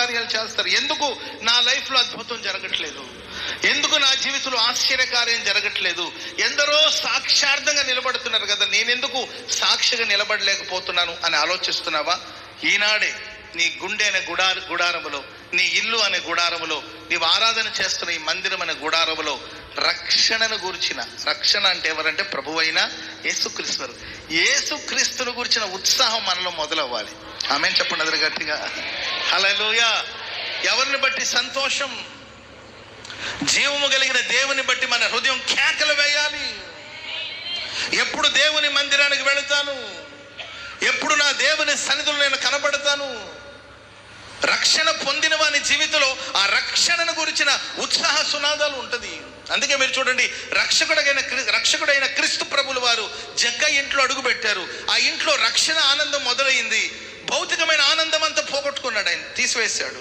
కార్యాలు చేస్తారు. ఎందుకు నా లైఫ్లో అద్భుతం జరగట్లేదు, ఎందుకు నా జీవితంలో ఆశ్చర్యకార్యం జరగట్లేదు, ఎందరో సాక్ష్యార్థంగా నిలబడుతున్నారు కదా, నేనెందుకు సాక్షిగా నిలబడలేకపోతున్నాను అని ఆలోచిస్తున్నావా? ఈనాడే నీ గుండె అనే గుడారములో, నీ ఇల్లు అనే గుడారములో, నీవు ఆరాధన చేస్తున్న ఈ మందిరం అనే గుడారములో రక్షణను గురించిన, రక్షణ అంటే ఎవరంటే ప్రభువైన యేసుక్రీస్తు. యేసుక్రీస్తును గురించిన ఉత్సాహం మనలో మొదలవ్వాలి. ఆమేన్ చెప్పండి అందరూ గట్టిగా. హల్లెలూయా. ఎవరిని బట్టి సంతోషం? జీవము కలిగిన దేవుని బట్టి మన హృదయం కేకలు వేయాలి. ఎప్పుడు దేవుని మందిరానికి వెళతాను, ఎప్పుడు నా దేవుని సన్నిధిలో నేను కనబడతాను. రక్షణ పొందిన వాని జీవితంలో ఆ రక్షణను గురించిన ఉత్సాహ సునాదాలు ఉంటుంది. అందుకే మీరు చూడండి, రక్షకుడైన క్రీస్తు ప్రభులు వారు జగ్గ ఇంట్లో అడుగు పెట్టారు. ఆ ఇంట్లో రక్షణ ఆనందం మొదలైంది. భౌతికమైన ఆనందం అంతా పోగొట్టుకున్నాడు, ఆయన తీసివేశాడు.